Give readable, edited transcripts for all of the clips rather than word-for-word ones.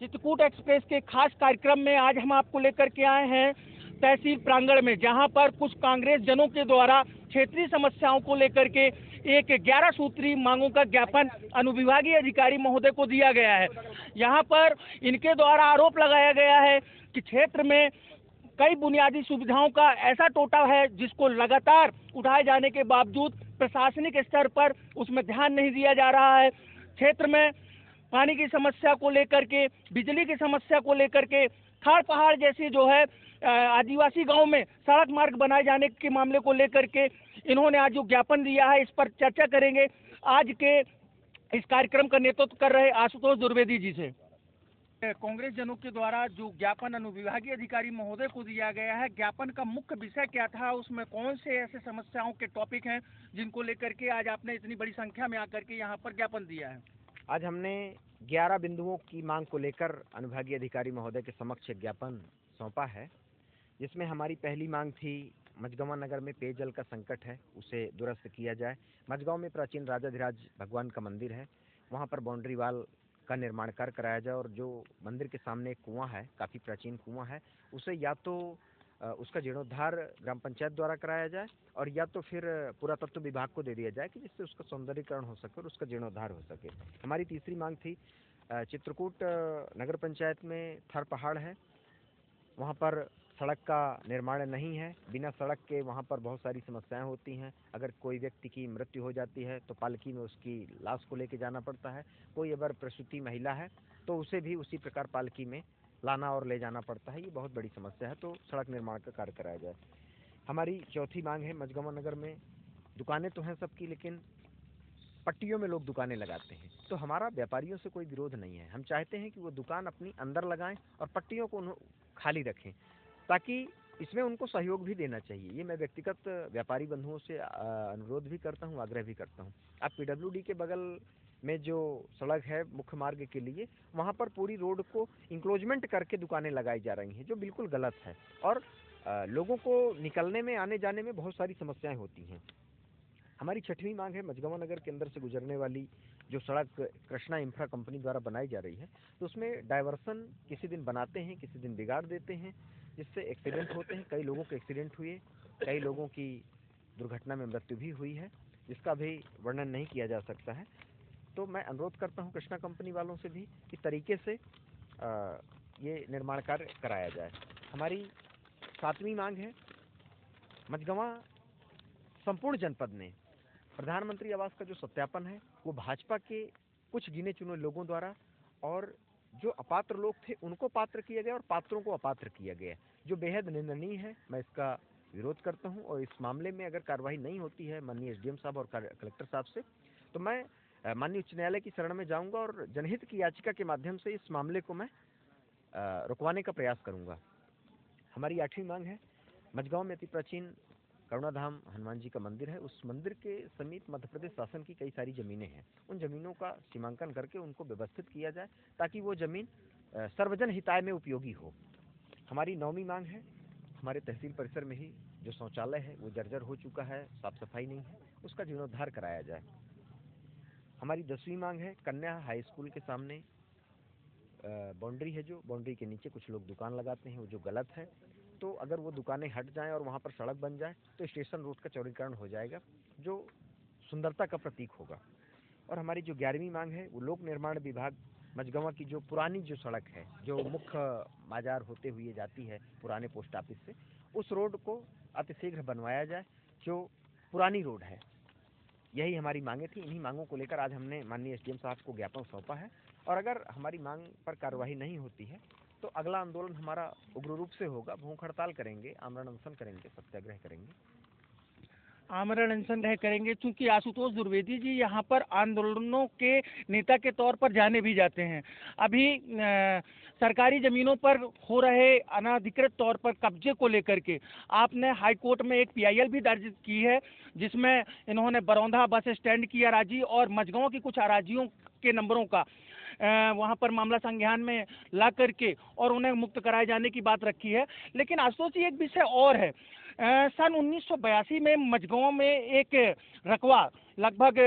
Chitrakoot express के खास कार्यक्रम में आज हम आपको लेकर के आए हैं तहसील प्रांगण में, जहां पर कुछ कांग्रेस जनों के द्वारा क्षेत्रीय समस्याओं को लेकर के एक 11 सूत्री मांगों का ज्ञापन अनुविभागीय अधिकारी महोदय को दिया गया है। यहां पर इनके द्वारा आरोप लगाया गया है कि क्षेत्र में कई बुनियादी सुविधाओं का ऐसा टोटा है जिसको लगातार उठाए जाने के बावजूद प्रशासनिक स्तर पर उसमें ध्यान नहीं दिया जा रहा है। क्षेत्र में पानी की समस्या को लेकर के, बिजली की समस्या को लेकर के, खाड़ पहाड़ जैसी जो है आदिवासी गांव में सड़क मार्ग बनाए जाने के मामले को लेकर के इन्होंने आज जो ज्ञापन दिया है, इस पर चर्चा करेंगे आज के इस कार्यक्रम का नेतृत्व कर रहे आशुतोष द्विवेदी जी से। कांग्रेस जनों के द्वारा जो ज्ञापन अनुविभागीय अधिकारी महोदय को दिया गया है, ज्ञापन का मुख्य विषय क्या था, उसमें कौन से ऐसे समस्याओं के टॉपिक हैं जिनको लेकर के आज आपने इतनी बड़ी संख्या में आकर के यहाँ पर ज्ञापन दिया है? आज हमने 11 बिंदुओं की मांग को लेकर अनुविभागीय अधिकारी महोदय के समक्ष ज्ञापन सौंपा है, जिसमें हमारी पहली मांग थी मझगवां नगर में पेयजल का संकट है, उसे दुरुस्त किया जाए। मझगांव में प्राचीन राजाधिराज भगवान का मंदिर है, वहां पर बाउंड्री वाल का निर्माण कार्य कराया जाए और जो मंदिर के सामने एक कुआं है, काफ़ी प्राचीन कुआं है, उसे या तो उसका जीर्णोद्धार ग्राम पंचायत द्वारा कराया जाए और या तो फिर पुरातत्व विभाग को दे दिया जाए कि जिससे उसका सौंदर्यीकरण हो सके और उसका जीर्णोद्धार हो सके। हमारी तीसरी मांग थी चित्रकूट नगर पंचायत में थर पहाड़ है, वहाँ पर सड़क का निर्माण नहीं है। बिना सड़क के वहाँ पर बहुत सारी समस्याएं होती हैं। अगर कोई व्यक्ति की मृत्यु हो जाती है तो पालकी में उसकी लाश को लेके जाना पड़ता है। कोई अगर प्रसूति महिला है तो उसे भी उसी प्रकार पालकी में लाना और ले जाना पड़ता है। ये बहुत बड़ी समस्या है, तो सड़क निर्माण का कार्य कराया जाए। हमारी चौथी मांग है, मझगवां नगर में दुकानें तो हैं सबकी, लेकिन पट्टियों में लोग दुकानें लगाते हैं। तो हमारा व्यापारियों से कोई विरोध नहीं है, हम चाहते हैं कि वो दुकान अपनी अंदर लगाएं और पट्टियों को खाली रखें, ताकि इसमें उनको सहयोग भी देना चाहिए। ये मैं व्यक्तिगत व्यापारी बंधुओं से अनुरोध भी करता हूँ, आग्रह भी करता हूँ। अब पीडब्ल्यूडी के बगल में जो सड़क है मुख्य मार्ग के लिए, वहाँ पर पूरी रोड को इंक्लोजमेंट करके दुकानें लगाई जा रही हैं, जो बिल्कुल गलत है और लोगों को निकलने में आने जाने में बहुत सारी समस्याएं होती हैं। हमारी छठवीं मांग है, मझगवां नगर के अंदर से गुजरने वाली जो सड़क कृष्णा इंफ्रा कंपनी द्वारा बनाई जा रही है, तो उसमें डायवर्सन किसी दिन बनाते हैं, किसी दिन बिगाड़ देते हैं, जिससे एक्सीडेंट होते हैं। कई लोगों के एक्सीडेंट हुए, कई लोगों की दुर्घटना में मृत्यु भी हुई है, जिसका भी वर्णन नहीं किया जा सकता है। तो मैं अनुरोध करता हूं कृष्णा कंपनी वालों से भी कि तरीके से ये निर्माण कार्य कराया जाए। हमारी सातवीं मांग है, मझगवां संपूर्ण जनपद में प्रधानमंत्री आवास का जो सत्यापन है वो भाजपा के कुछ गिने चुने लोगों द्वारा, और जो अपात्र लोग थे उनको पात्र किया गया और पात्रों को अपात्र किया गया, जो बेहद निंदनीय है। मैं इसका विरोध करता हूं और इस मामले में अगर कार्रवाई नहीं होती है माननीय एसडीएम साहब और कलेक्टर साहब से, तो मैं माननीय उच्च न्यायालय की शरण में जाऊंगा और जनहित की याचिका के माध्यम से इस मामले को मैं रुकवाने का प्रयास करूंगा। हमारी आठवीं मांग है, मझगांव में अति प्राचीन करुणाधाम हनुमान जी का मंदिर है, उस मंदिर के समीप मध्य प्रदेश शासन की कई सारी जमीनें हैं। उन जमीनों का सीमांकन करके उनको व्यवस्थित किया जाए ताकि वो जमीन सर्वजन हिताय में उपयोगी हो। हमारी नौवीं मांग है, हमारे तहसील परिसर में ही जो शौचालय है वो जर्जर हो चुका है, साफ सफाई नहीं है, उसका जीर्णोद्धार कराया जाए। हमारी 10वीं मांग है, कन्या हाई स्कूल के सामने बाउंड्री है, जो बाउंड्री के नीचे कुछ लोग दुकान लगाते हैं, वो जो गलत है। तो अगर वो दुकानें हट जाएं और वहाँ पर सड़क बन जाए तो स्टेशन रोड का चौड़ीकरण हो जाएगा, जो सुंदरता का प्रतीक होगा। और हमारी जो 11वीं मांग है, वो लोक निर्माण विभाग मझगवां की जो पुरानी जो सड़क है, जो मुख्य बाजार होते हुए जाती है पुराने पोस्ट ऑफिस से, उस रोड को अतिशीघ्र बनवाया जाए, जो पुरानी रोड है। यही हमारी मांगे थी। इन्हीं मांगों को लेकर आज हमने माननीय एसडीएम साहब को ज्ञापन सौंपा है, और अगर हमारी मांग पर कार्रवाई नहीं होती है तो अगला आंदोलन हमारा उग्र रूप से होगा। भूख हड़ताल करेंगे, आमरण अनशन करेंगे, सत्याग्रह करेंगे। आमरण अनशन रह करेंगे, क्योंकि आशुतोष द्विवेदी जी यहाँ पर आंदोलनों के नेता के तौर पर जाने भी जाते हैं। अभी सरकारी जमीनों पर हो रहे अनाधिकृत तौर पर कब्जे को लेकर के आपने हाई कोर्ट में एक पीआईएल भी दर्ज की है, जिसमें इन्होंने बरौंधा बस स्टैंड की अराजी और मझगांव की कुछ अराजियों के नंबरों का वहाँ पर मामला संज्ञान में ला करके और उन्हें मुक्त कराए जाने की बात रखी है। लेकिन आशुतोष जी, एक विषय और है, सन 1982 में मझगांव में एक रकवा लगभग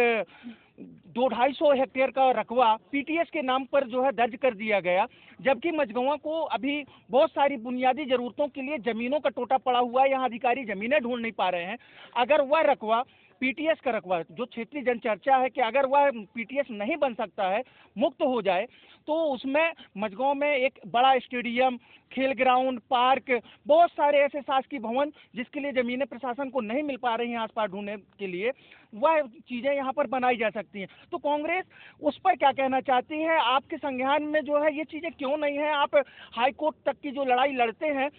200-250 हेक्टेयर का रकबा पीटीएस के नाम पर जो है दर्ज कर दिया गया, जबकि मझगवां को अभी बहुत सारी बुनियादी जरूरतों के लिए जमीनों का टोटा पड़ा हुआ है, यहाँ अधिकारी जमीनें ढूंढ नहीं पा रहे हैं। अगर वह रकबा पीटीएस का रकबा जो क्षेत्रीय जनचर्चा है कि अगर वह पीटीएस नहीं बन सकता है, मुक्त हो जाए, तो उसमें मझगांव में एक बड़ा स्टेडियम, खेल ग्राउंड, पार्क, बहुत सारे ऐसे शासकीय भवन जिसके लिए जमीनें प्रशासन को नहीं मिल पा रही हैं आसपास ढूंढने के लिए, वह चीजें यहाँ पर बनाई जा सकती हैं। तो कांग्रेस उस पर क्या कहना चाहती है? आपके संज्ञान में जो है ये चीजें क्यों नहीं है? आप हाई कोर्ट तक की जो लड़ाई लड़ते हैं,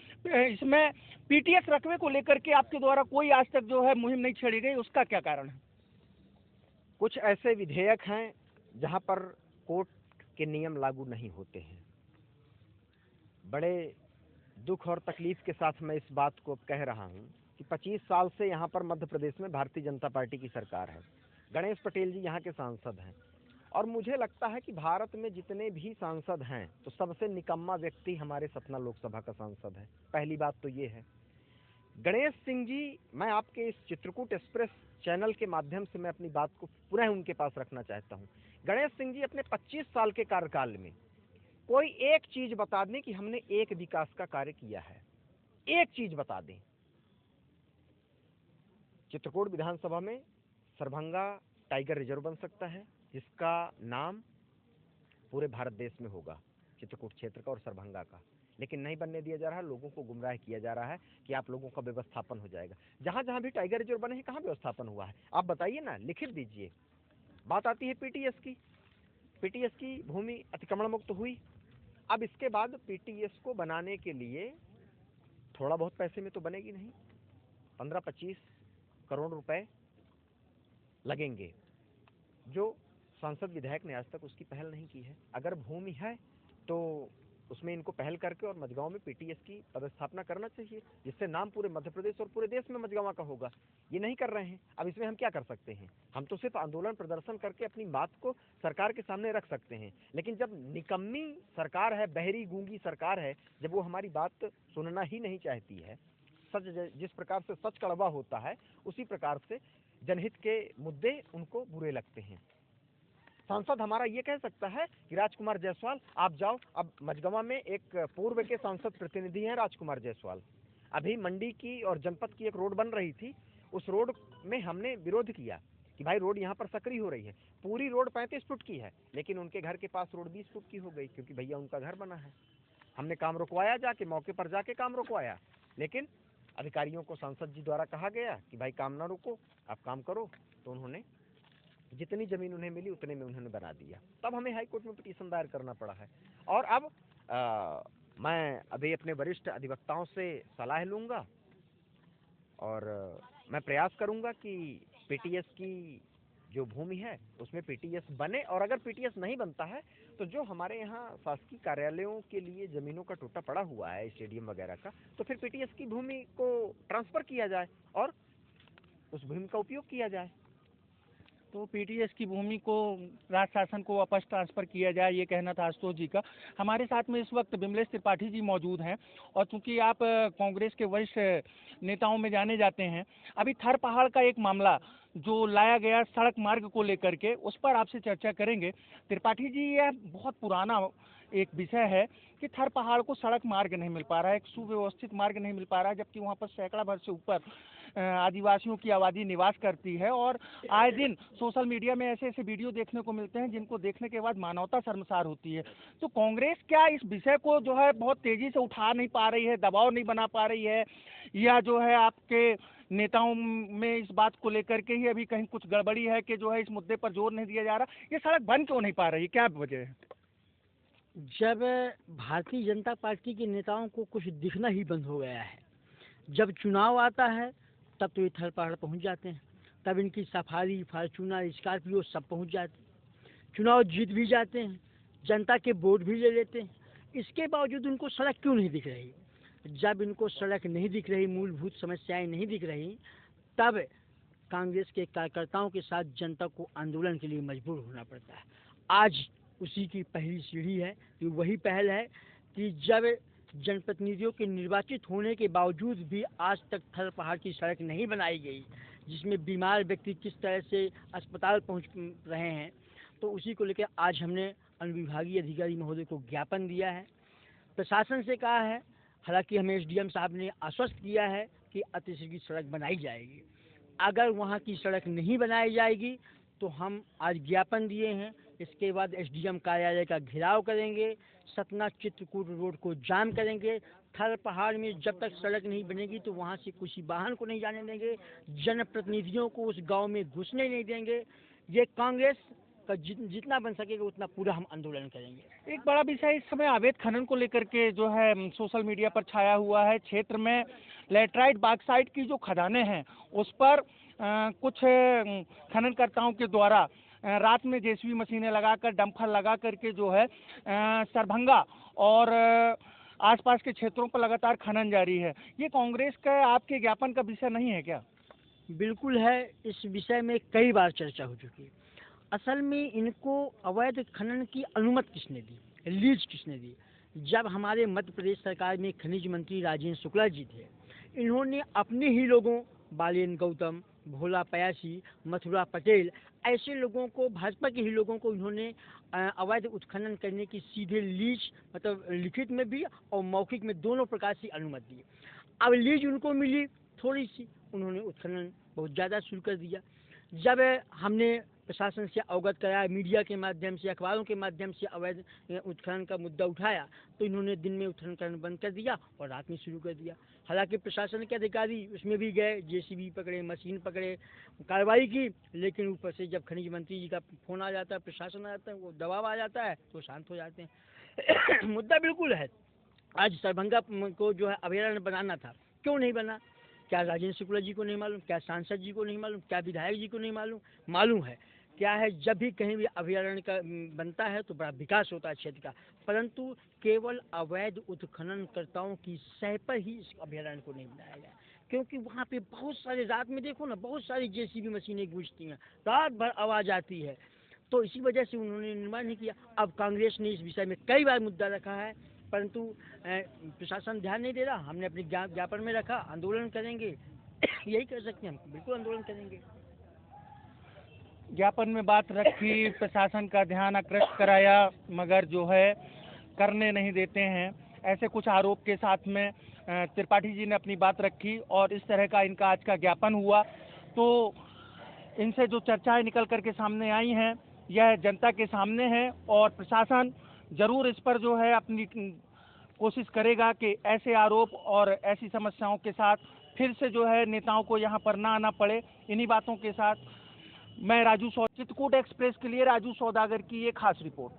इसमें पीटीएस रकबे को लेकर के आपके द्वारा कोई आज तक जो है मुहिम नहीं छेड़ी गई, उसका क्या कारण है? कुछ ऐसे विधेयक हैं जहां पर कोर्ट के नियम लागू नहीं होते हैं। बड़े दुख और तकलीफ के साथ मैं इस बात को कह रहा हूं कि 25 साल से यहाँ पर मध्य प्रदेश में भारतीय जनता पार्टी की सरकार है। गणेश पटेल जी यहाँ के सांसद हैं, और मुझे लगता है कि भारत में जितने भी सांसद हैं तो सबसे निकम्मा व्यक्ति हमारे सतना लोकसभा का सांसद है। पहली बात तो ये है। गणेश सिंह जी, मैं आपके इस चित्रकूट एक्सप्रेस चैनल के माध्यम से मैं अपनी बात को पुनः उनके पास रखना चाहता हूँ। गणेश सिंह जी अपने 25 साल के कार्यकाल में कोई एक चीज बता दें कि हमने एक विकास का कार्य किया है, एक चीज बता दें। चित्रकूट विधानसभा में सरभंगा टाइगर रिजर्व बन सकता है, जिसका नाम पूरे भारत देश में होगा, चित्रकूट क्षेत्र का और सरभंगा का, लेकिन नहीं बनने दिया जा रहा है। लोगों को गुमराह किया जा रहा है कि आप लोगों का व्यवस्थापन हो जाएगा। जहां जहां भी टाइगर रिजर्व बने हैं, कहां व्यवस्थापन हुआ है? आप बताइए ना, लिखित दीजिए। बात आती है पीटीएस की। पीटीएस की भूमि अतिक्रमण मुक्त हुई। अब इसके बाद पीटीएस को बनाने के लिए थोड़ा बहुत पैसे में तो बनेगी नहीं, 15-25 करोड़ रुपए लगेंगे, जो सांसद विधायक ने आज तक उसकी पहल नहीं की है। अगर भूमि है तो उसमें इनको पहल करके और मझगांव में पीटीएस की पदस्थापना करना चाहिए, जिससे नाम पूरे मध्य प्रदेश और पूरे देश में मझगांव का होगा। ये नहीं कर रहे हैं। अब इसमें हम क्या कर सकते हैं? हम तो सिर्फ आंदोलन प्रदर्शन करके अपनी बात को सरकार के सामने रख सकते हैं। लेकिन जब निकम्मी सरकार है, बहरी गूंगी सरकार है, जब वो हमारी बात सुनना ही नहीं चाहती है, सच जिस प्रकार से सच कड़वा होता है, उसी प्रकार से जनहित के मुद्दे उनको बुरे लगते हैं। सांसद हमारा ये कह सकता है कि राजकुमार जायसवाल आप जाओ। अब मझगवा में एक पूर्व के सांसद प्रतिनिधि हैं राजकुमार जायसवाल, अभी मंडी की और जनपद की एक रोड बन रही थी, उस रोड में हमने विरोध किया कि भाई रोड यहाँ पर सक्रिय हो रही है। पूरी रोड 35 फुट की है, लेकिन उनके घर के पास रोड 20 फुट की हो गई, क्योंकि भैया उनका घर बना है। हमने काम रुकवाया, जाके मौके पर जाके काम रुकवाया, लेकिन अधिकारियों को सांसद जी द्वारा कहा गया कि भाई काम ना रुको, आप काम करो। तो उन्होंने जितनी जमीन उन्हें मिली उतने में उन्होंने बना दिया। तब हमें हाई कोर्ट में पिटीशन दायर करना पड़ा है। और अब मैं अभी अपने वरिष्ठ अधिवक्ताओं से सलाह लूँगा और मैं प्रयास करूँगा कि पीटीएस की जो भूमि है उसमें पीटीएस बने, और अगर पीटीएस नहीं बनता है तो जो हमारे यहाँ शासकीय कार्यालयों के लिए ज़मीनों का टोटा पड़ा हुआ है, स्टेडियम वगैरह का, तो फिर पीटीएस की भूमि को ट्रांसफ़र किया जाए और उस भूमि का उपयोग किया जाए। तो पीटीएस की भूमि को राज्य शासन को वापस ट्रांसफ़र किया जाए, ये कहना था आशुतोष जी का। हमारे साथ में इस वक्त विमलेश त्रिपाठी जी मौजूद हैं, और चूंकि आप कांग्रेस के वरिष्ठ नेताओं में जाने जाते हैं, अभी थर पहाड़ का एक मामला जो लाया गया सड़क मार्ग को लेकर के, उस पर आपसे चर्चा करेंगे। त्रिपाठी जी, यह बहुत पुराना एक विषय है कि थर पहाड़ को सड़क मार्ग नहीं मिल पा रहा है, एक सुव्यवस्थित मार्ग नहीं मिल पा रहा है, जबकि वहाँ पर सैकड़ा भर से ऊपर आदिवासियों की आबादी निवास करती है। और आए दिन सोशल मीडिया में ऐसे ऐसे वीडियो देखने को मिलते हैं जिनको देखने के बाद मानवता शर्मसार होती है। तो कांग्रेस क्या इस विषय को जो है बहुत तेजी से उठा नहीं पा रही है, दबाव नहीं बना पा रही है, या जो है आपके नेताओं में इस बात को लेकर के ही अभी कहीं कुछ गड़बड़ी है कि जो है इस मुद्दे पर जोर नहीं दिया जा रहा? ये सड़क बन क्यों नहीं पा रही, क्या वजह है? जब भारतीय जनता पार्टी के नेताओं को कुछ दिखना ही बंद हो गया है, जब चुनाव आता है तब तो ये थर पहाड़ पहुँच जाते हैं, तब इनकी सफारी, फार्चूनर, स्कॉर्पियो सब पहुँच जाते हैं, चुनाव जीत भी जाते हैं, जनता के वोट भी ले लेते हैं। इसके बावजूद उनको सड़क क्यों नहीं दिख रही? जब इनको सड़क नहीं दिख रही, मूलभूत समस्याएं नहीं दिख रही, तब कांग्रेस के कार्यकर्ताओं के साथ जनता को आंदोलन के लिए मजबूर होना पड़ता है। आज उसी की पहली सीढ़ी है कि वही पहल है कि जब जनप्रतिनिधियों के निर्वाचित होने के बावजूद भी आज तक थर पहाड़ की सड़क नहीं बनाई गई, जिसमें बीमार व्यक्ति किस तरह से अस्पताल पहुंच रहे हैं, तो उसी को लेकर आज हमने अनुविभागीय अधिकारी महोदय को ज्ञापन दिया है। प्रशासन से कहा है, हालांकि हमें एसडीएम साहब ने आश्वस्त किया है कि अतिशीघ्र की सड़क बनाई जाएगी। अगर वहाँ की सड़क नहीं बनाई जाएगी तो हम आज ज्ञापन दिए हैं, इसके बाद एसडीएम कार्यालय का घेराव करेंगे, सतना चित्रकूट रोड को जाम करेंगे। थल पहाड़ में जब तक सड़क नहीं बनेगी तो वहाँ से किसी वाहन को नहीं जाने देंगे, जनप्रतिनिधियों को उस गांव में घुसने नहीं देंगे। ये कांग्रेस का जितना बन सकेगा उतना पूरा हम आंदोलन करेंगे। एक बड़ा विषय इस समय अवैध खनन को लेकर के जो है सोशल मीडिया पर छाया हुआ है। क्षेत्र में लेटराइट बॉक्साइट की जो खदानें हैं उस पर कुछ खननकर्ताओं के द्वारा रात में जेसीबी मशीनें लगाकर, डंपर लगा करके जो है सरभंगा और आसपास के क्षेत्रों पर लगातार खनन जारी है। ये कांग्रेस का आपके ज्ञापन का विषय नहीं है क्या? बिल्कुल है, इस विषय में कई बार चर्चा हो चुकी है। असल में इनको अवैध खनन की अनुमति किसने दी, लीज किसने दी? जब हमारे मध्य प्रदेश सरकार में खनिज मंत्री राजेंद्र शुक्ला जी थे, इन्होंने अपने ही लोगों, बालेन गौतम, भोला पयासी, मथुरा पटेल, ऐसे लोगों को, भाजपा के ही लोगों को इन्होंने अवैध उत्खनन करने की सीधे लीज, मतलब लिखित में भी और मौखिक में दोनों प्रकार से अनुमति दी। अब लीज उनको मिली थोड़ी सी, उन्होंने उत्खनन बहुत ज़्यादा शुरू कर दिया। जब हमने प्रशासन से अवगत कराया, मीडिया के माध्यम से, अखबारों के माध्यम से अवैध उत्खनन का मुद्दा उठाया, तो इन्होंने दिन में उत्खनन करना बंद कर दिया और रात में शुरू कर दिया। हालांकि प्रशासन के अधिकारी उसमें भी गए, जेसीबी पकड़े, मशीन पकड़े, कार्रवाई की, लेकिन ऊपर से जब खनिज मंत्री जी का फोन आ जाता है, प्रशासन आ जाता है, वो दबाव आ जाता है, तो शांत हो जाते हैं। मुद्दा बिल्कुल है। आज सरभंगा को जो है अभयारण्य बनाना था, क्यों नहीं बना? क्या राजेंद्र शुक्ला जी को नहीं मालूम? क्या सांसद जी को नहीं मालूम? क्या विधायक जी को नहीं मालूम? मालूम है। क्या है, जब भी कहीं भी अभयारण्य का बनता है तो बड़ा विकास होता है क्षेत्र का, परंतु केवल अवैध उत्खननकर्ताओं की सह पर ही इस अभयारण्य को नहीं बनाया गया, क्योंकि वहाँ पे बहुत सारे, रात में देखो ना, बहुत सारी जेसीबी मशीनें गूंजती हैं, रात भर आवाज़ आती है, तो इसी वजह से उन्होंने निर्माण नहीं किया। अब कांग्रेस ने इस विषय में कई बार मुद्दा रखा है, परंतु प्रशासन ध्यान नहीं दे रहा। हमने अपने ज्ञापन में रखा, आंदोलन करेंगे। यही कर सकते हैं हम, बिल्कुल आंदोलन करेंगे। ज्ञापन में बात रखी, प्रशासन का ध्यान आकृष्ट कराया, मगर जो है करने नहीं देते हैं। ऐसे कुछ आरोप के साथ में त्रिपाठी जी ने अपनी बात रखी और इस तरह का इनका आज का ज्ञापन हुआ। तो इनसे जो चर्चाएं निकल करके सामने आई हैं, यह जनता के सामने है और प्रशासन जरूर इस पर जो है अपनी कोशिश करेगा कि ऐसे आरोप और ऐसी समस्याओं के साथ फिर से जो है नेताओं को यहाँ पर ना आना पड़े। इन्हीं बातों के साथ मैं राजू चित्रकूट एक्सप्रेस के लिए राजू सौदागर की ये खास रिपोर्ट।